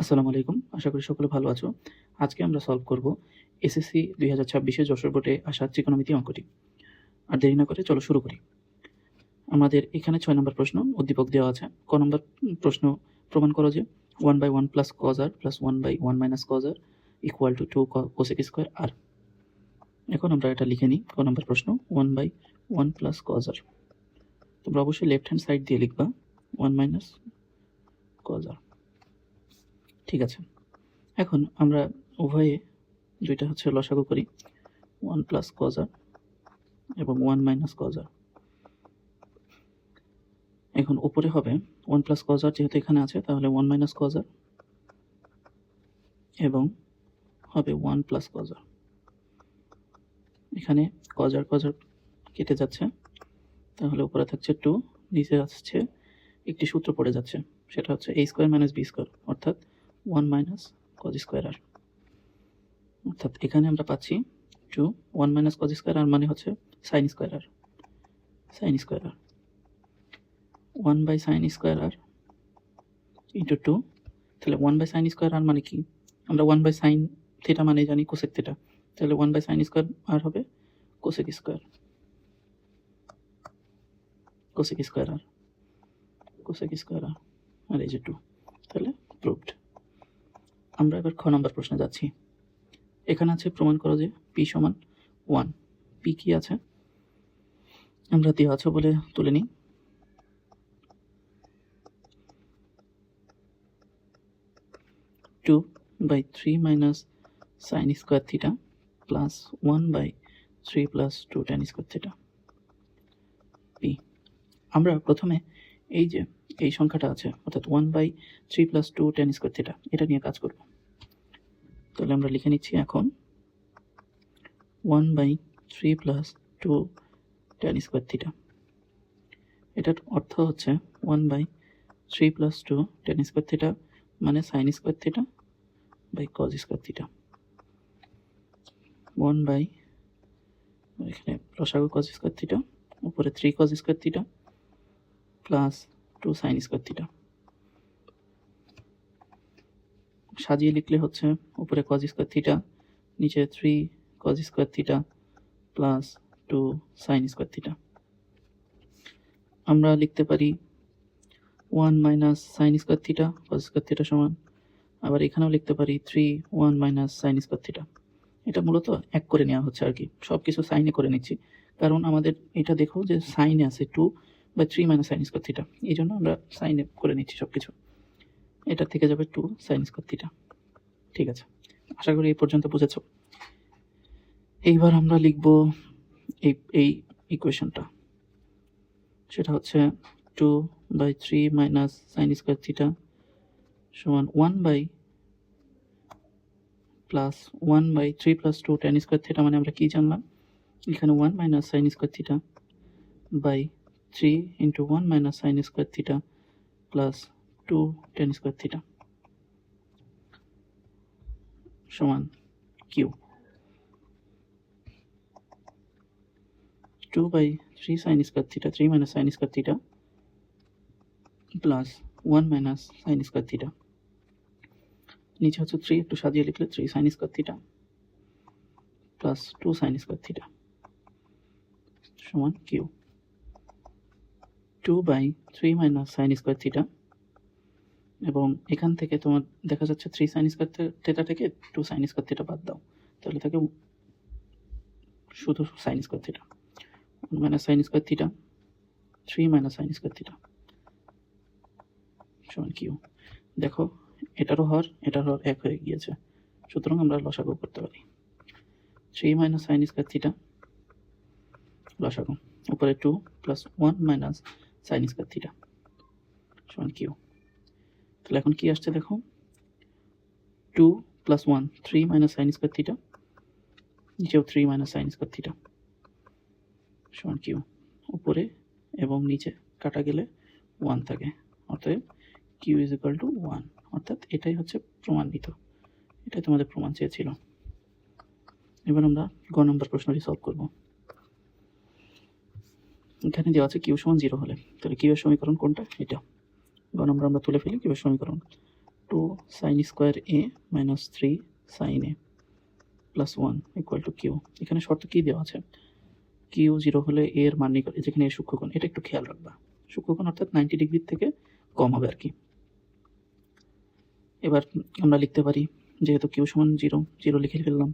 আসসালামু আলাইকুম। আশা করি সকলে ভালো আছো। আজকে আমরা সলভ করব এসএসসি 2026 এ যশোর বোর্ডে আসা ত্রিকোণমিতি অঙ্কটি। আর দেরি না করে চলো শুরু করি। আমাদের এখানে 6 নম্বর প্রশ্ন উদ্দীপক দেওয়া আছে। ক নম্বর প্রশ্ন প্রমাণ করো যে 1/1 + cos r + 1/1 - cos r = 2 cosec square r। এখন আমরা এটা লিখে নিই। ক নম্বর প্রশ্ন 1/1 + cos r। তোমরা অবশ্যই লেফট হ্যান্ড সাইড দিয়ে লিখবা 1 - cos r। ঠিক আছে। এখন আমরা উভয়ে দুইটা হচ্ছে লসাগু করি 1 + cos r এবং 1 - cos r। এখন উপরে হবে 1 + cos r, যেহেতু এখানে আছে তাহলে 1 - cos r এবং হবে 1 + cos r। এখানে cos r কেটে যাচ্ছে, তাহলে উপরে থাকছে 2, নিচে আসছে একটি সূত্র পড়ে যাচ্ছে, সেটা হচ্ছে a² - b² অর্থাৎ 1 - cos স্কয়ার r। অর্থাৎ এখানে আমরা পাচ্ছি 2 1 - cos স্কয়ার r মানে হচ্ছে sin square r, sin square r 1/sin square r into 2। তাহলে 1/sin স্কয়ার r মানে কি? আমরা 1/sin থিটা মানে জানি কোসেক থিটা, তাহলে 1/sin স্কয়ার r হবে cosec square, cosec square r, cosec square r আর এই যে 2। তাহলে প্রুভড। আমরা এবার খ নম্বর প্রশ্নে যাচ্ছি। এখানে আছে প্রমাণ করো যে p = 1। p কি আছে আমরা দেওয়া আছে বলে তুলে নিই। Two by 3 minus sin square theta plus 1/3 plus 2 tan square theta p। আমরা প্রথমে এই যে এই সংখ্যাটা আছে অর্থাৎ 1/3 প্লাস 2 tan স্কয়ার থিটা এটা নিয়ে কাজ করব। তাহলে আমরা লিখে নিচ্ছি এখন 1/3 প্লাস 2 tan স্কয়ার থিটা। এটার অর্থ হচ্ছে 1/3 প্লাস 2 tan স্কয়ার থিটা মানে sin square theta by cos square theta. 1 by এখানে লসাগু cos স্কয়ার থিটা, উপরে 3 cos square theta plus 2 sin square theta. সাজিয়ে লিখলে হচ্ছে উপরে cos স্কয়ার থিটা, নিচে 3 cos square theta plus 2 sin square theta. আমরা লিখতে পারি 1 minus sin square theta cos square theta সমান, আবার এখানেও লিখতে পারি 3 1 মাইনাস sin স্কয়ার থিটা। এটা মূলত এক করে নেওয়া হচ্ছে আর কি, সবকিছু সাইনে করে নিচ্ছি, কারণ আমাদের এটা দেখো যে সাইনে আছে 2/3 মাইনাস sin স্কয়ার থিটা, এই জন্য আমরা সাইনে করে নিচ্ছি সবকিছু। এটা থেকে যাবে 2 sin স্কয়ার থিটা। ঠিক আছে, আশা করি এই পর্যন্ত বুঝেছো। এইবার আমরা লিখব এই ইকুয়েশনটা, সেটা হচ্ছে 2/3 মাইনাস sin স্কয়ার থিটা সমান 1 plus 1/3 plus 2 tan square theta. মানে আমরা কি জানলাম এখানে 1 minus sin square theta by 3 into 1 minus sin square theta plus 2 tan square theta সমান Q. 2/3 sin square theta 3 minus sin square theta plus 1 minus sin square theta, নিচে হচ্ছে 3, একটু সাজিয়ে লিখলে 3 sin square theta plus 2 sin square theta সমান Q. 2/3 minus sin square theta, এবং এখান থেকে তোমার দেখা যাচ্ছে 3 sin স্কয়ার থিটা থেকে 2 sin স্কয়ার থিটা বাদ দাও, তাহলে থাকে শুধু sin square theta. 1 minus sin square theta 3 minus sin square theta সমান কিউ। দেখো এটারও হর এক হয়ে গিয়েছে, সুতরাং আমরা লসাগু করতে পারি। 3 মাইনাস sin স্কয়ার থিটা লসাগু, উপরে 2 plus 1 minus sin square theta সমান কিউ। তাহলে এখন কি আসছে দেখো, 2 plus 1 3 minus sin square theta, নিচেও 3 মাইনাস sin স্কয়ার থিটা সমান কিউ। উপরে এবং নিচে কাটা গেলে 1 থাকে, অতএব কিউ ইজ ইকুয়াল টু 1। অর্থাৎ এটাই হচ্ছে প্রমাণিত, এটাই তোমাদের প্রমাণ চেয়েছিল। এবার আমরা গ নম্বর প্রশ্নটি সলভ করব। এখানে দেওয়া আছে কিউ সমান 0 হলে, তাহলে কিউ এর সমীকরণ কোনটা? এটা। গ নম্বর আমরা তুলে ফেলি কিউ এর সমীকরণ। 2 sin square A minus 3 sin a plus 1 equal to Q. এখানে শর্ত কী দেওয়া আছে? কিউ 0 হলে এ এর মান নিকট, যেখানে এর সূক্ষ্মকোণ, এটা একটু খেয়াল রাখবা। সূক্ষ্মকোণ অর্থাৎ 90 ডিগ্রির থেকে কম হবে আর কি। এবার আমরা লিখতে পারি, যেহেতু কিউ সমান 0, 0 লিখে ফেললাম,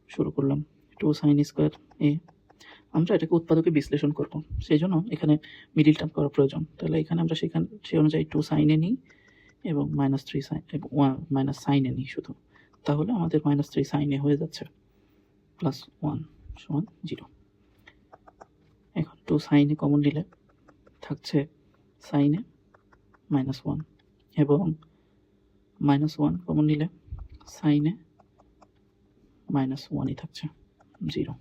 শুরু করলাম 2 sin স্কোয়ার এ। আমরা এটাকে উৎপাদকে বিশ্লেষণ করব, সেই জন্য এখানে মিডিল টার্ম করা প্রয়োজন। তাহলে এখানে আমরা সেই অনুযায়ী 2 sin এ নিই এবং মাইনাস 3 সাইন এবং মাইনাস সাইন এ নিই শুধু, তাহলে আমাদের মাইনাস 3 সাইন এ হয়ে যাচ্ছে প্লাস 1 সমান 0। এখন 2 সাইন এ কমন নিলে থাকছে সাইন এ মাইনাস 1 এবং মাইনাস 1 কমন নিলে সাইন এ মাইনাস 1ই থাকছে 0।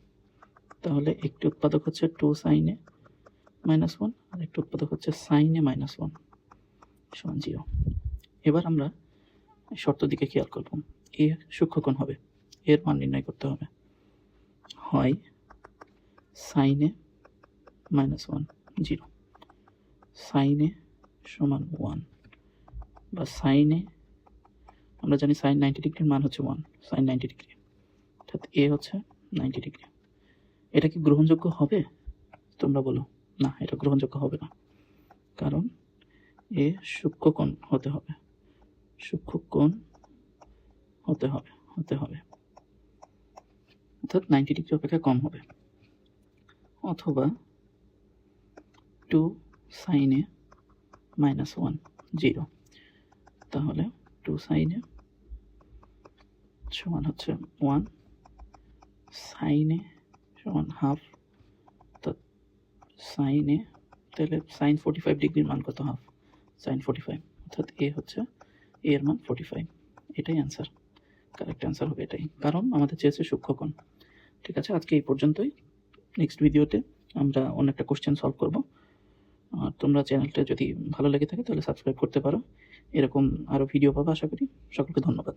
তাহলে একটি উৎপাদক হচ্ছে 2 সাইন এ মাইনাস 1 আর একটি উৎপাদক হচ্ছে সাইন এ মাইনাস 1 সমান 0। এবার আমরা শর্ত দিকে খেয়াল করব। এ সূক্ষ্মকোণ হবে, এর মান নির্ণয় করতে হবে। হয় সাইন এ মাইনাস 1 0, সাইন এ সমান 1, বা সাইন এ, আমরা জানি সাইন 90 ডিগ্রির মান হচ্ছে 1, সাইন 90 ডিগ্রি অর্থাৎ এ হচ্ছে 90 ডিগ্রি। এটা কি গ্রহণযোগ্য হবে? তোমরা বলো। না, এটা গ্রহণযোগ্য হবে না, কারণ এ সূক্ষ্মকোণ হতে হবে, সূক্ষ্মকোণ হতে হবে অর্থাৎ 90 ডিগ্রি অপেক্ষা কম হবে। অথবা 2 sin এ মাইনাস 1 0, তাহলে 2 sin এ সমান হচ্ছে 1, sin এ সমান হাফ, অর্থাৎ sin এ, তাহলে sin 45 ডিগ্রির মান কত? হাফ sin 45, অর্থাৎ এ হচ্ছে, এর মান 45। এটাই অ্যান্সার, কারেক্ট অ্যান্সার হবে এটাই, কারণ আমাদের চেয়েছে সূক্ষ্মকোণ। ঠিক আছে, আজকে এই পর্যন্তই। নেক্সট ভিডিওতে আমরা অন্য একটা কোশ্চেন সলভ করব। আর তোমরা চ্যানেলটা যদি ভালো লেগে থাকে তাহলে সাবস্ক্রাইব করতে পারো, এরকম আরও ভিডিও পাবো আশা করি। সকলকে ধন্যবাদ।